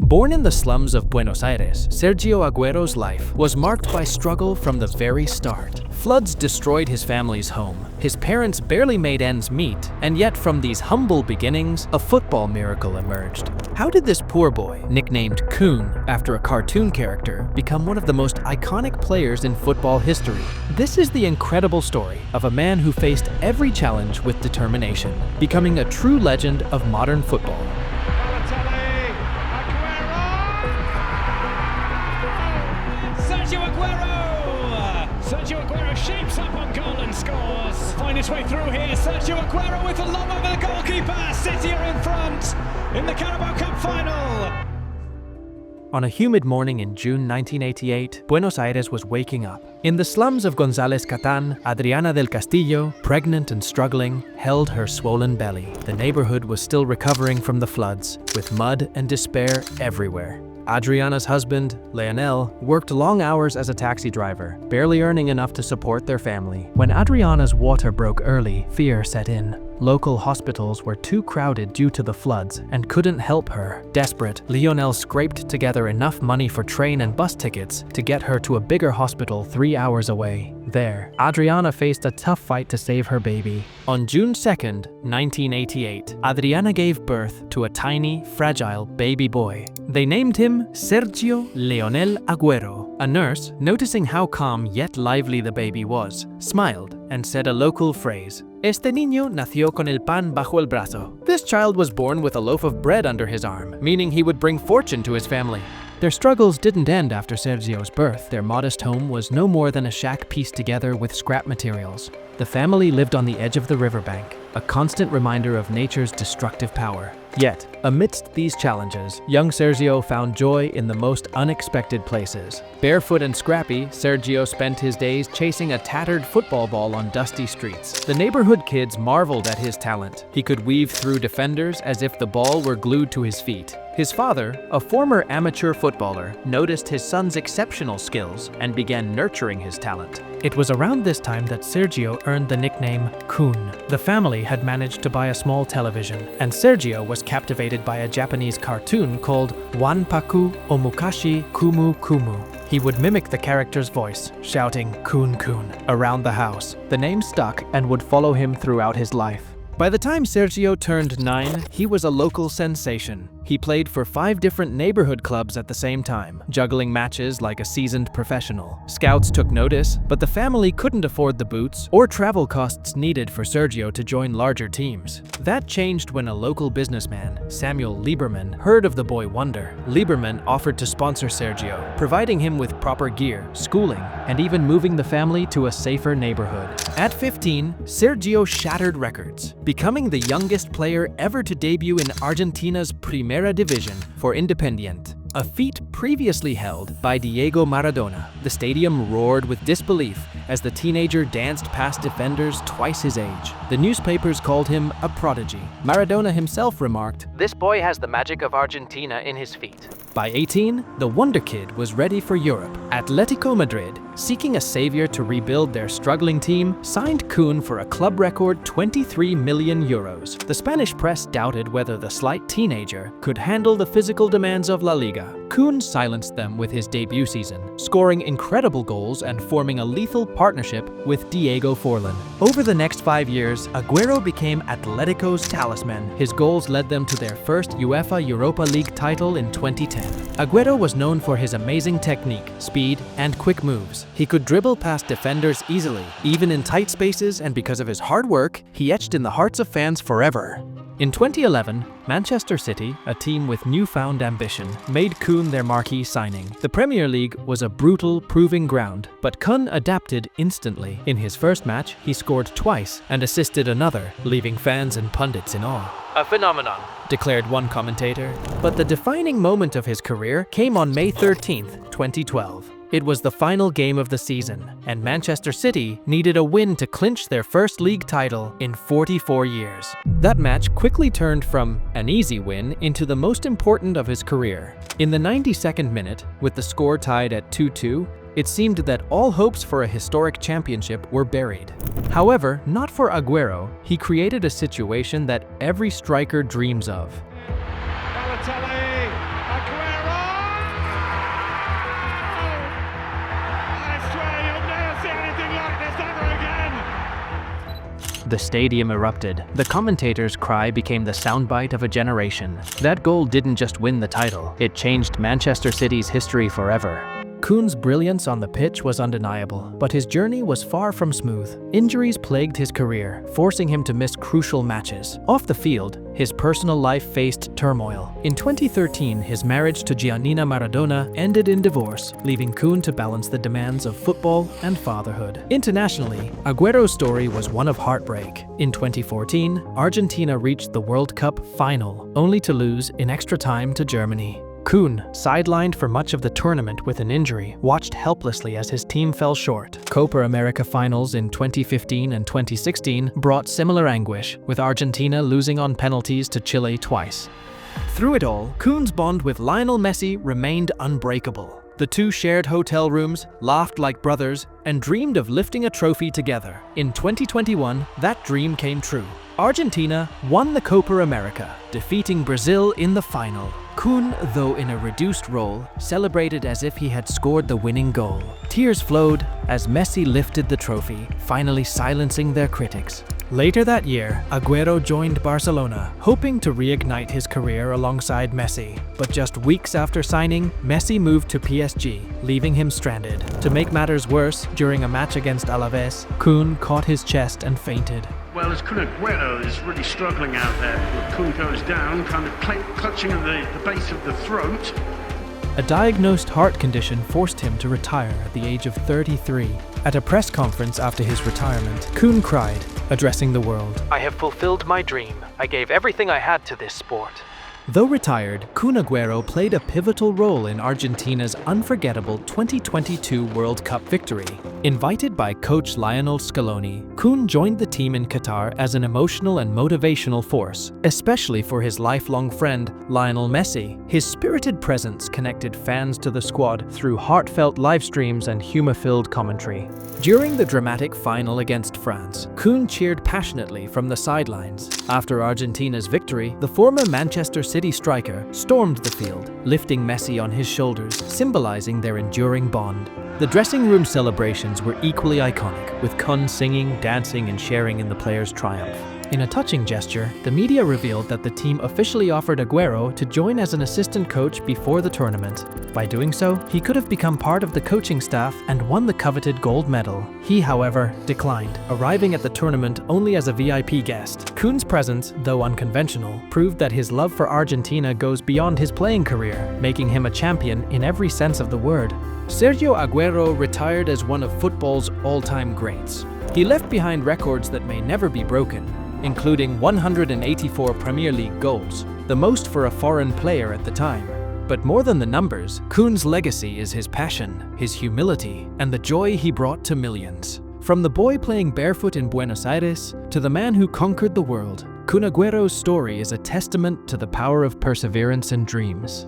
Born in the slums of Buenos Aires, Sergio Aguero's life was marked by struggle from the very start. Floods destroyed his family's home. His parents barely made ends meet, and yet from these humble beginnings, a football miracle emerged. How did this poor boy, nicknamed Kun after a cartoon character, become one of the most iconic players in football history? This is the incredible story of a man who faced every challenge with determination, becoming a true legend of modern football. Sergio Aguero shapes up on goal and scores. Find his way through here. Sergio Aguero with a lob over the goalkeeper. City are in front in the Carabao Cup final. On a humid morning in June 1988, Buenos Aires was waking up. In the slums of González Catán, Adriana del Castillo, pregnant and struggling, held her swollen belly. The neighborhood was still recovering from the floods, with mud and despair everywhere. Adriana's husband, Leonel, worked long hours as a taxi driver, barely earning enough to support their family. When Adriana's water broke early, fear set in. Local hospitals were too crowded due to the floods and couldn't help her. Desperate, Leonel scraped together enough money for train and bus tickets to get her to a bigger hospital 3 hours away. There, Adriana faced a tough fight to save her baby. On June 2nd, 1988, Adriana gave birth to a tiny, fragile baby boy. They named him Sergio Leonel Aguero. A nurse, noticing how calm yet lively the baby was, smiled and said a local phrase: "Este niño nació con el pan bajo el brazo." This child was born with a loaf of bread under his arm, meaning he would bring fortune to his family. Their struggles didn't end after Sergio's birth. Their modest home was no more than a shack pieced together with scrap materials. The family lived on the edge of the riverbank, a constant reminder of nature's destructive power. Yet, amidst these challenges, young Sergio found joy in the most unexpected places. Barefoot and scrappy, Sergio spent his days chasing a tattered football ball on dusty streets. The neighborhood kids marveled at his talent. He could weave through defenders as if the ball were glued to his feet. His father, a former amateur footballer, noticed his son's exceptional skills and began nurturing his talent. It was around this time that Sergio earned the nickname Kun. The family had managed to buy a small television, and Sergio was captivated by a Japanese cartoon called Wanpaku Omukashi Kumu Kumu. He would mimic the character's voice, shouting "Kun Kun" around the house. The name stuck and would follow him throughout his life. By the time Sergio turned 9, he was a local sensation. He played for 5 different neighborhood clubs at the same time, juggling matches like a seasoned professional. Scouts took notice, but the family couldn't afford the boots or travel costs needed for Sergio to join larger teams. That changed when a local businessman, Samuel Lieberman, heard of the boy wonder. Lieberman offered to sponsor Sergio, providing him with proper gear, schooling, and even moving the family to a safer neighborhood. At 15, Sergio shattered records, becoming the youngest player ever to debut in Argentina's Primera Division for Independiente, a feat previously held by Diego Maradona. The stadium roared with disbelief as the teenager danced past defenders twice his age. The newspapers called him a prodigy. Maradona himself remarked, "This boy has the magic of Argentina in his feet." By 18, the Wonder Kid was ready for Europe. Atletico Madrid, seeking a savior to rebuild their struggling team, signed Kun for a club record 23 million euros. The Spanish press doubted whether the slight teenager could handle the physical demands of La Liga. Kun silenced them with his debut season, scoring incredible goals and forming a lethal partnership with Diego Forlan. Over the next 5 years, Aguero became Atletico's talisman. His goals led them to their first UEFA Europa League title in 2010. Aguero was known for his amazing technique, speed, and quick moves. He could dribble past defenders easily, even in tight spaces, and because of his hard work, he etched in the hearts of fans forever. In 2011, Manchester City, a team with newfound ambition, made Kun their marquee signing. The Premier League was a brutal, proving ground, but Kun adapted instantly. In his first match, he scored twice and assisted another, leaving fans and pundits in awe. "A phenomenon," declared one commentator. But the defining moment of his career came on May 13th, 2012. It was the final game of the season, and Manchester City needed a win to clinch their first league title in 44 years. That match quickly turned from an easy win into the most important of his career. In the 92nd minute, with the score tied at 2-2, it seemed that all hopes for a historic championship were buried. However, not for Aguero. He created a situation that every striker dreams of. Balotelli, Aguero! The stadium erupted. The commentator's cry became the soundbite of a generation. That goal didn't just win the title, it changed Manchester City's history forever. Koen's brilliance on the pitch was undeniable, but his journey was far from smooth. Injuries plagued his career, forcing him to miss crucial matches. Off the field, his personal life faced turmoil. In 2013, his marriage to Giannina Maradona ended in divorce, leaving Koen to balance the demands of football and fatherhood. Internationally, Aguero's story was one of heartbreak. In 2014, Argentina reached the World Cup final, only to lose in extra time to Germany. Koen, sidelined for much of the tournament with an injury, watched helplessly as his team fell short. Copa America finals in 2015 and 2016 brought similar anguish, with Argentina losing on penalties to Chile twice. Through it all, Koen's bond with Lionel Messi remained unbreakable. The two shared hotel rooms, laughed like brothers, and dreamed of lifting a trophy together. In 2021, that dream came true. Argentina won the Copa America, defeating Brazil in the final. Koen, though in a reduced role, celebrated as if he had scored the winning goal. Tears flowed as Messi lifted the trophy, finally silencing their critics. Later that year, Aguero joined Barcelona, hoping to reignite his career alongside Messi. But just weeks after signing, Messi moved to PSG, leaving him stranded. To make matters worse, during a match against Alaves, Koen caught his chest and fainted. Well, as Kun Aguero is really struggling out there. Kun goes down, kind of clutching at the base of the throat. A diagnosed heart condition forced him to retire at the age of 33. At a press conference after his retirement, Koen cried, addressing the world, "I have fulfilled my dream. I gave everything I had to this sport." Though retired, Kun Aguero played a pivotal role in Argentina's unforgettable 2022 World Cup victory. Invited by coach Lionel Scaloni, Koen joined the team in Qatar as an emotional and motivational force, especially for his lifelong friend, Lionel Messi. His spirited presence connected fans to the squad through heartfelt live streams and humor-filled commentary. During the dramatic final against France, Koen cheered passionately from the sidelines. After Argentina's victory, the former Manchester City striker stormed the field, lifting Messi on his shoulders, symbolizing their enduring bond. The dressing room celebrations were equally iconic, with Koen singing, dancing, and sharing in the players' triumph. In a touching gesture, the media revealed that the team officially offered Aguero to join as an assistant coach before the tournament. By doing so, he could have become part of the coaching staff and won the coveted gold medal. He, however, declined, arriving at the tournament only as a VIP guest. Koen's presence, though unconventional, proved that his love for Argentina goes beyond his playing career, making him a champion in every sense of the word. Sergio Aguero retired as one of football's all-time greats. He left behind records that may never be broken, including 184 Premier League goals, the most for a foreign player at the time. But more than the numbers, Koen's legacy is his passion, his humility, and the joy he brought to millions. From the boy playing barefoot in Buenos Aires to the man who conquered the world, Kun Aguero's story is a testament to the power of perseverance and dreams.